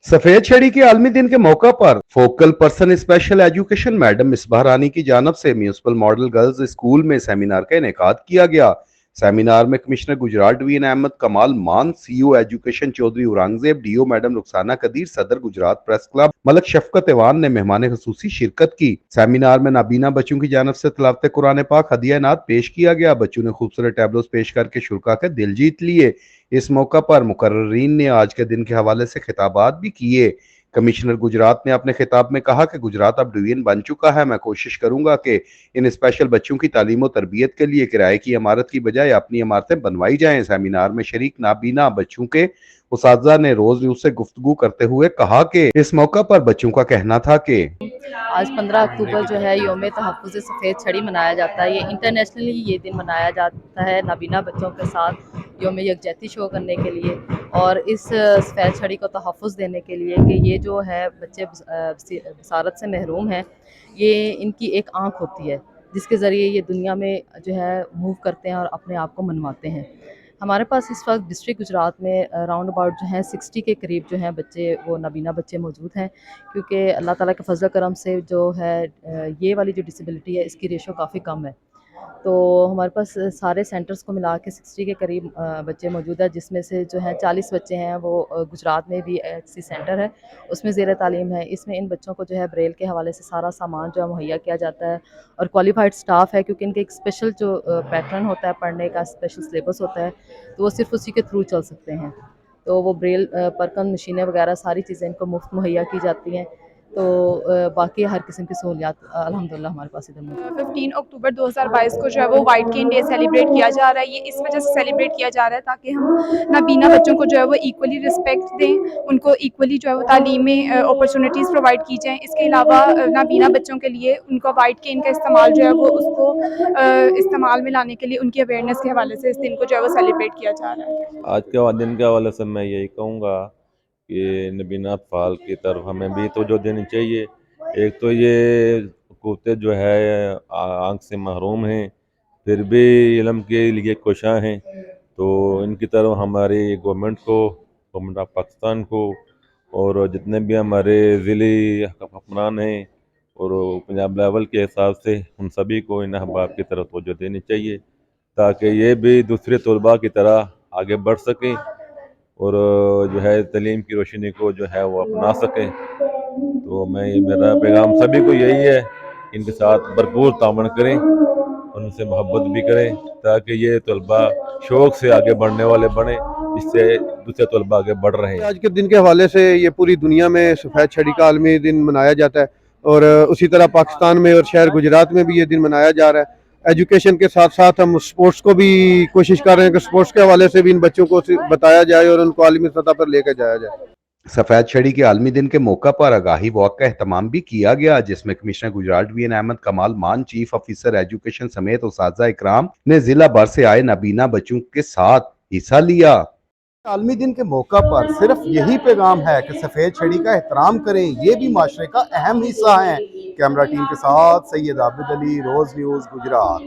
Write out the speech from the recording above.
सफेद छड़ी के आलमी दिन के मौका पर focal person special education madam Misbah Rani की जानब से म्यूनिसिपल मॉडल गर्ल्स स्कूल में सेमिनार का इनेकाद किया गया। सेमिनार में commissioner Gujarat division Ahmad Kamal Maan, CEO education Chaudhry Aurangzeb, DO madam Rukhsana Qadir, सदर गुजरात प्रेस क्लब मलक शफकत एवान ने मेहमान खसूसी शिरकत की। सेमिनार में नाबीना बच्चों की जानब से तिलावत कुरान पाक हदिया इनात पेश किया गया। बच्चों ने खूबसूरत टैबलोस पेश करके शुरा के दिल जीत लिए। इस मौका पर मुकर्रीन ने आज के दिन के हवाले से खिताबात भी किए। कमिश्नर गुजरात ने अपने खिताब में कहा कि गुजरात अब डिवीजन बन चुका है। मैं कोशिश करूंगा कि इन स्पेशल बच्चों की तालीम और तरबियत के लिए किराए की इमारत की बजाय अपनी इमारतें बनवाई जाएं। सेमिनार में शरीक नाबीना बच्चों के उस्ताद ने रोज न्यूज से गुफ्तगू करते हुए कहा कि इस मौका पर बच्चों का कहना था कि आज 15 अक्टूबर जो है यौम तहफ़्फ़ुज़ सफ़ेद छड़ी मनाया जाता है। ये इंटरनेशनली ये दिन मनाया जाता है नाबीना बच्चों के साथ यौम यकजहती शो करने के लिए और इस सफ़ेद छड़ी को तहफ़्फ़ुज़ देने के लिए कि ये जो है बच्चे बसारत से महरूम हैं, ये इनकी एक आँख होती है जिसके ज़रिए ये दुनिया में जो है मूव करते हैं और अपने आप को मनवाते हैं। हमारे पास इस वक्त डिस्ट्रिक्ट गुजरात में राउंड अबाउट जो है 60 के करीब जो हैं बच्चे वो नाबीना बच्चे मौजूद हैं, क्योंकि अल्लाह ताला के फजल करम से जो है ये वाली जो डिसेबिलिटी है इसकी रेशो काफ़ी कम है। तो हमारे पास सारे सेंटर्स को मिला के 60 के करीब बच्चे मौजूद है, जिसमें से जो है 40 बच्चे हैं वो गुजरात में भी एचसी सेंटर है उसमें ज़ेर तालीम है। इसमें इन बच्चों को जो है ब्रेल के हवाले से सारा सामान जो है मुहैया किया जाता है और क्वालिफाइड स्टाफ है, क्योंकि इनके एक स्पेशल जो पैटर्न होता है पढ़ने का, स्पेशल सिलेबस होता है, तो वो सिर्फ उसी के थ्रू चल सकते हैं। तो वो ब्रेल परकन मशीनें वगैरह सारी चीज़ें इनको मुफ्त मुहैया की जाती हैं। तो बाकी हर किस्म की सहूलियात अल्हम्दुलिल्लाह हमारे पास इधर मौजूद है। 15 अक्टूबर 2022 को जो है वो वाइट केन डे सेलिब्रेट किया जा रहा है। ये इस वजह से सेलिब्रेट किया जा रहा है ताकि हम नाबीना बच्चों को जो है वो इक्वली रिस्पेक्ट दें, उनको इक्वली जो है वो तालीम में अपॉर्चुनिटीज़ प्रोवाइड की जाएँ। इसके अलावा नाबीना बच्चों के लिए उनका वाइट केन का इस्तेमाल जो है वो उसको इस्तेमाल में लाने के लिए उनकी अवेयरनेस के हवाले से इस दिन को जो है वो सेलिब्रेट किया जा रहा है। आज के दिन के हवाले से मैं यही कहूँगा कि नबीना अतफ़ाल की तरफ हमें भी तवज्जो देनी चाहिए। एक तो ये कुत्ते जो है आँख से महरूम हैं, फिर भी इल्म के लिए कोशां हैं, तो इनकी तरफ हमारी गवर्नमेंट को, गवर्नमेंट ऑफ पाकिस्तान को और जितने भी हमारे ज़िली हुक्मरान हैं और पंजाब लेवल के हिसाब से उन सभी को इन अहबाब की तरफ तवज्जो देनी चाहिए ताकि ये भी दूसरे तलबा की तरह आगे बढ़ सकें और जो है तालीम की रोशनी को जो है वो अपना सकें। तो मेरा पैगाम सभी को यही है, इनके साथ भरपूर तावन करें, उनसे मोहब्बत भी करें ताकि ये तलबा शौक़ से आगे बढ़ने वाले बने, जिससे दूसरे तलबा आगे बढ़ रहे हैं। आज के दिन के हवाले से ये पूरी दुनिया में सफ़ेद छड़ी का आलमी दिन मनाया जाता है और उसी तरह पाकिस्तान में और शहर गुजरात में भी ये दिन मनाया जा रहा है। एजुकेशन के साथ साथ हम स्पोर्ट्स को भी कोशिश कर रहे हैं कि स्पोर्ट्स के हवाले से भी इन बच्चों को बताया जाए और उनको आलमी सतह पर लेकर जाया जाए। सफेद छड़ी के आलमी दिन के मौका पर आगाही वॉक का एहतमाम भी किया गया, जिसमें कमिश्नर गुजरात डिवीजन अहमद कमाल मान, चीफ ऑफिसर एजुकेशन समेत उस्ताद इकराम ने जिला भर से आए नाबीना बच्चों के साथ हिस्सा लिया। आलमी दिन के मौका पर सिर्फ यही पैगाम है कि सफ़ेद छड़ी का एहतराम करें, ये भी माशरे का अहम हिस्सा है। कैमरा टीम के साथ सैयद आबिद अली, रोज न्यूज़, गुजरात।